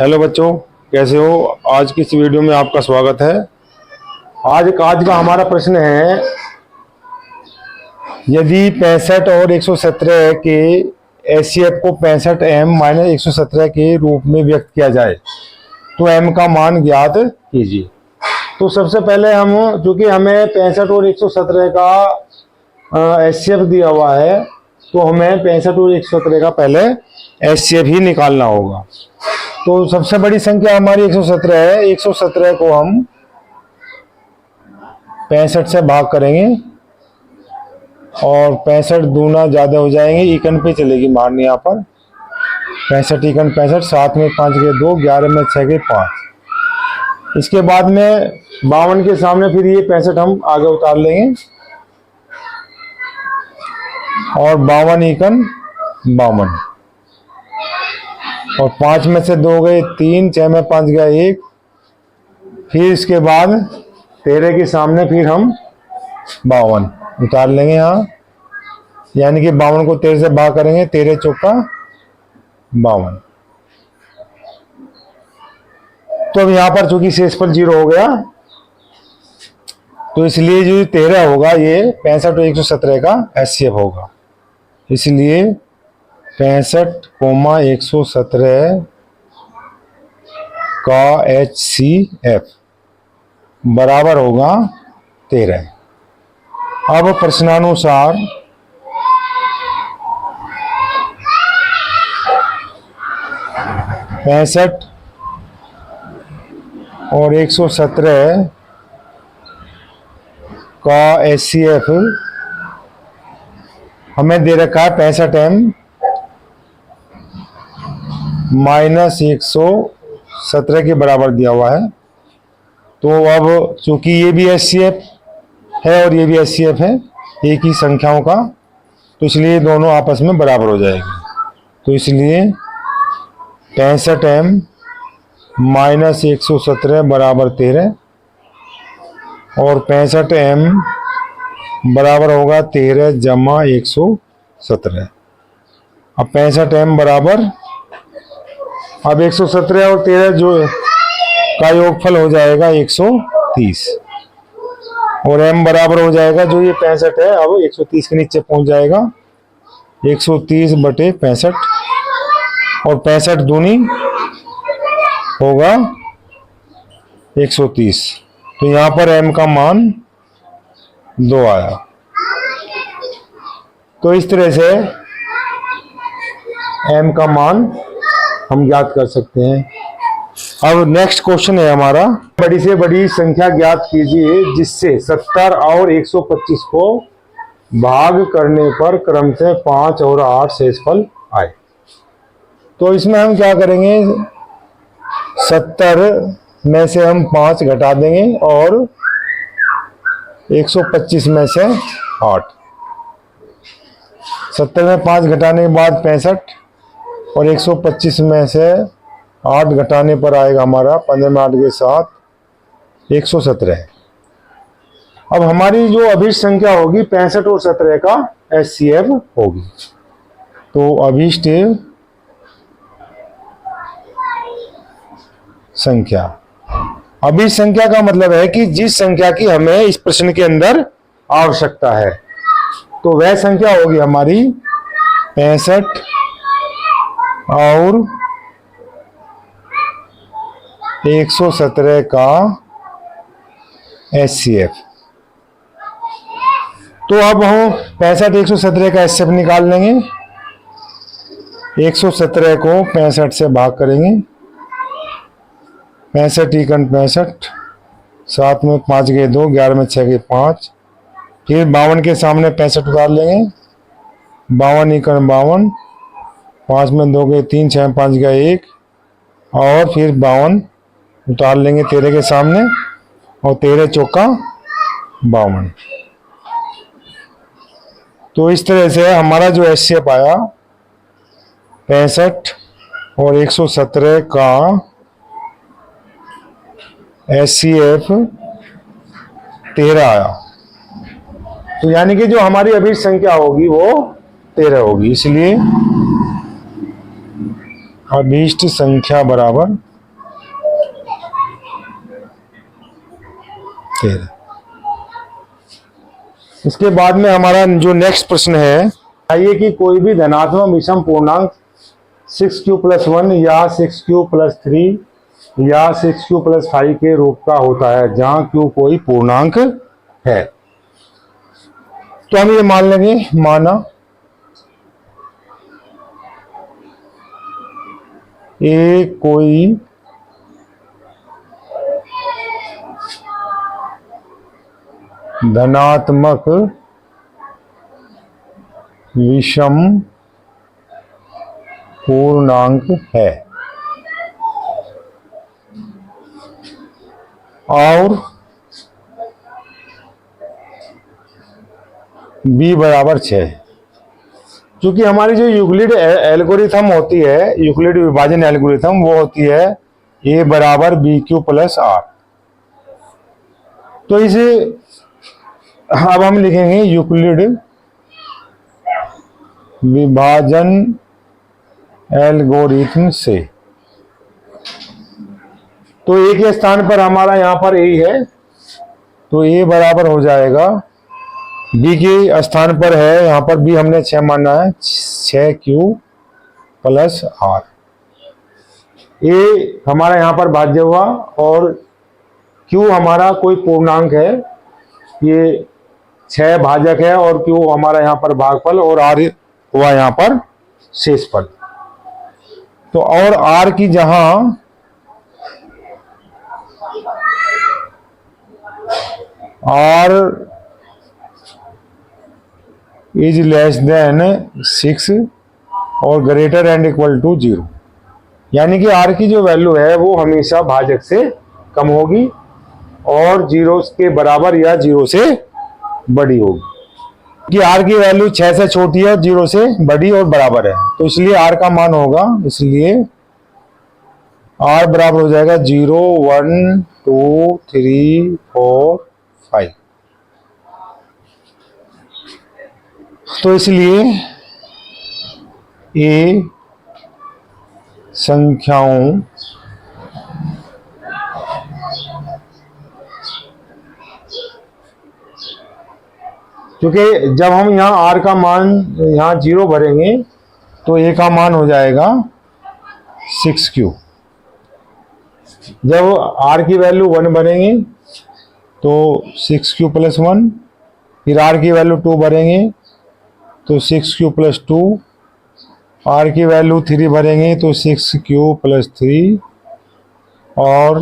Hello बच्चों, कैसे हो। आज की इस वीडियो में आपका स्वागत है। आज का हमारा प्रश्न है, यदि 65 और 117 के एचसीएफ को 65m माइनस 117 के रूप में व्यक्त किया जाए तो m का मान ज्ञात कीजिए। तो सबसे पहले हम, चूंकि हमें 65 और 117 का एचसीएफ दिया हुआ है, तो हमें 65 और 117 का पहले एचसीएफ ही निकालना होगा। तो सबसे बड़ी संख्या हमारी 117 है। 117 को हम 65 से भाग करेंगे और 65 दूना ज्यादा हो जाएंगे, इकन पे चलेगी मारनी यहाँ पर। 65 इकन 65, 7 में 5 के 2, 11 में 6 के 5। इसके बाद में 52 के सामने फिर ये 65 हम आगे उतार लेंगे और 52 इकन 52, और 5 में से 2 गए 3, 6 में 5 गया 1। फिर इसके बाद 13 के सामने फिर हम 52 उतार लेंगे यहाँ, यानी कि 52 को 13 से भाग करेंगे, 13 चौका 52। तो अब यहाँ पर चूंकि शेषफल 0 हो गया, तो इसलिए जो 13 होगा ये 65 और 117 का एचसीएफ होगा। इसलिए 65,117 का एचसीएफ बराबर होगा 13। अब प्रश्नानुसार पैंसठ और 117 का एचसीएफ हमें दे रखा है 65m माइनस 117 के बराबर दिया हुआ है। तो अब चूंकि ये भी एचसीएफ है और ये भी एचसीएफ है एक ही संख्याओं का, तो इसलिए दोनों आपस में बराबर हो जाएंगे। तो इसलिए 65m माइनस 117 बराबर 13, और 65m बराबर होगा 13 जमा 117। अब 65m बराबर, अब 117 और 13 जो का योगफल हो जाएगा 130, और m बराबर हो जाएगा, जो ये 65 है अब 130 के नीचे पहुंच जाएगा, 130 बटे 65, और 65 दूनी होगा 130। तो यहाँ पर m का मान 2 आया। तो इस तरह से m का मान हम ज्ञात कर सकते हैं। अब नेक्स्ट क्वेश्चन है हमारा, बड़ी से बड़ी संख्या ज्ञात कीजिए जिससे 70 और 125 को भाग करने पर क्रम से 5 और 8 शेषफल आए। तो इसमें हम क्या करेंगे, 70 में से हम 5 घटा देंगे और 125 में से 8। 70 में 5 घटाने के बाद 65, और 125 में से 8 घटाने पर आएगा हमारा 15 में 8 के 7, 117। अब हमारी जो अभीष्ट संख्या होगी 65 और 17 का एचसीएफ होगी। तो अभीष्ट संख्या, अभीष्ट संख्या का मतलब है कि जिस संख्या की हमें इस प्रश्न के अंदर आवश्यकता है, तो वह संख्या होगी हमारी 65 और 117 का एचसीएफ। तो अब हम 65 117 का एचसीएफ निकाल लेंगे। 117 को 65 से भाग करेंगे, 65 इकन 65, 7 में 5 के 2, 11 में 6 के 5। फिर 52 के सामने 65 उतार लेंगे, 52 इकन 52, 5 में 2 के 3, 6 में 5 गया 1, और फिर 52 उतार लेंगे 13 के सामने, और 13 चौका 52। तो इस तरह से हमारा जो एचसीएफ आया 65 और 117 का एचसीएफ 13 आया। तो यानी कि जो हमारी अभीष्ट संख्या होगी वो 13 होगी। इसलिए अभीष्ट संख्या बराबर 13। इसके बाद में हमारा जो नेक्स्ट प्रश्न है, आइए कि कोई भी धनात्मक विषम पूर्णांक 6q+1 या 6q+3 या 6q+5 के रूप का होता है जहां q कोई पूर्णांक है। तो हम ये मान लेंगे, माना ए कोई धनात्मक विषम पूर्णांक है और b बराबर 6। क्योंकि हमारी जो यूक्लिड एल्गोरिथम होती है, यूक्लिड विभाजन एल्गोरिथम, वो होती है a बराबर BQ+R। तो इसे अब हम लिखेंगे यूक्लिड विभाजन एल्गोरिथम से। तो ए के स्थान पर हमारा यहां पर ए है, तो ए बराबर हो जाएगा, बी के स्थान पर है, यहां पर बी हमने 6 माना है, 6q+R। ए हमारा यहां पर भाज्य हुआ और q हमारा कोई पूर्णांक है, ये 6 भाजक है और q हमारा यहां पर भागफल और r हुआ यहां पर शेषफल। तो और r की जहां r इज लेस देन 6 और ग्रेटर एंड इक्वल टू 0, यानी कि r की जो वैल्यू है वो हमेशा भाजक से कम होगी और 0 के बराबर या 0 से बड़ी होगी। कि r की वैल्यू 6 से छोटी है और 0 से बड़ी और बराबर है, तो इसलिए r का मान होगा, इसलिए r बराबर हो जाएगा 0 1 2 3 4 5। तो इसलिए a संख्याओं क्योंकि जब हम यहाँ r का मान यहाँ 0 भरेंगे तो a का मान हो जाएगा 6q। जब r की वैल्यू 1 भरेंगे तो 6q+1, फिर r की वैल्यू 2 भरेंगे तो 6q+2, r की वैल्यू 3 भरेंगे तो 6q+3 और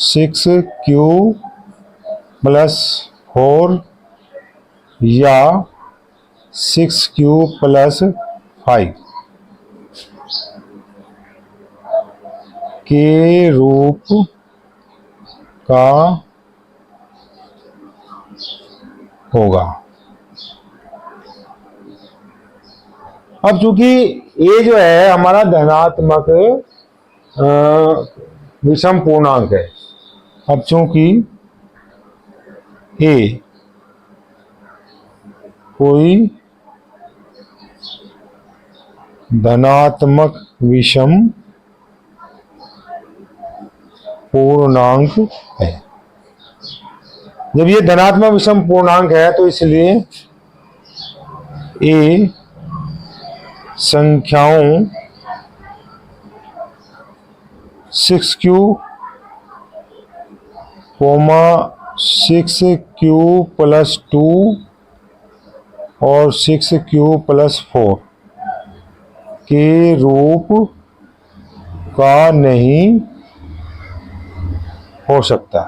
6q+4 या 6q+5 के रूप का होगा। अब चूंकि a जो है हमारा धनात्मक विषम पूर्णांक है, अब चूंकि a कोई धनात्मक विषम पूर्णांक है, जब ये धनात्मक विषम पूर्णांक है तो इसलिए a संख्याओं 6q, 6q+2 और 6q+4 के रूप का नहीं हो सकता,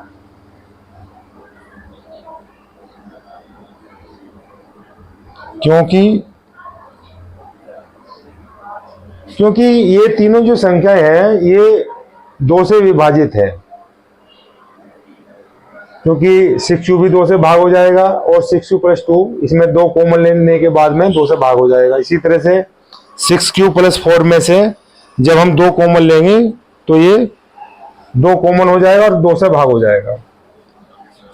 क्योंकि ये तीनों जो संख्या है ये 2 से विभाजित है, क्योंकि 6q भी 2 से भाग हो जाएगा और 6q+2 इसमें 2 कॉमन लेने के बाद में 2 से भाग हो जाएगा। इसी तरह से 6q+4 में से जब हम 2 कॉमन लेंगे तो ये 2 कॉमन हो जाएगा और 2 से भाग हो जाएगा।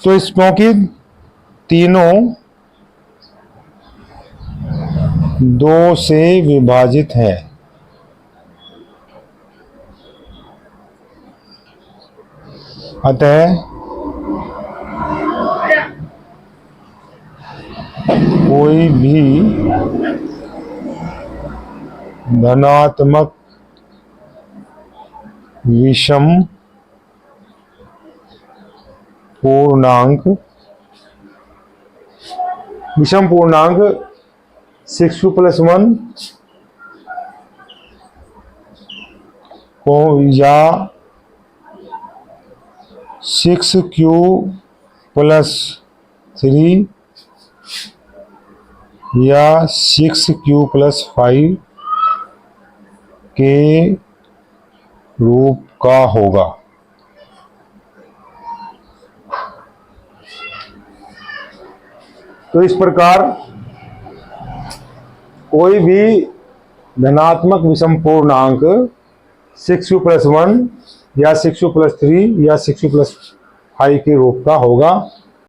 तो इस क्योंकि तीनों 2 से विभाजित है, अतः कोई भी धनात्मक विषम पूर्णांक 6q + 1 को या 6q + 3 या 6q + 5 के रूप का होगा। तो इस प्रकार कोई भी धनात्मक विषम पूर्णांक 6q + 1 या 6q + 3 या 6q + 5 के रूप का होगा।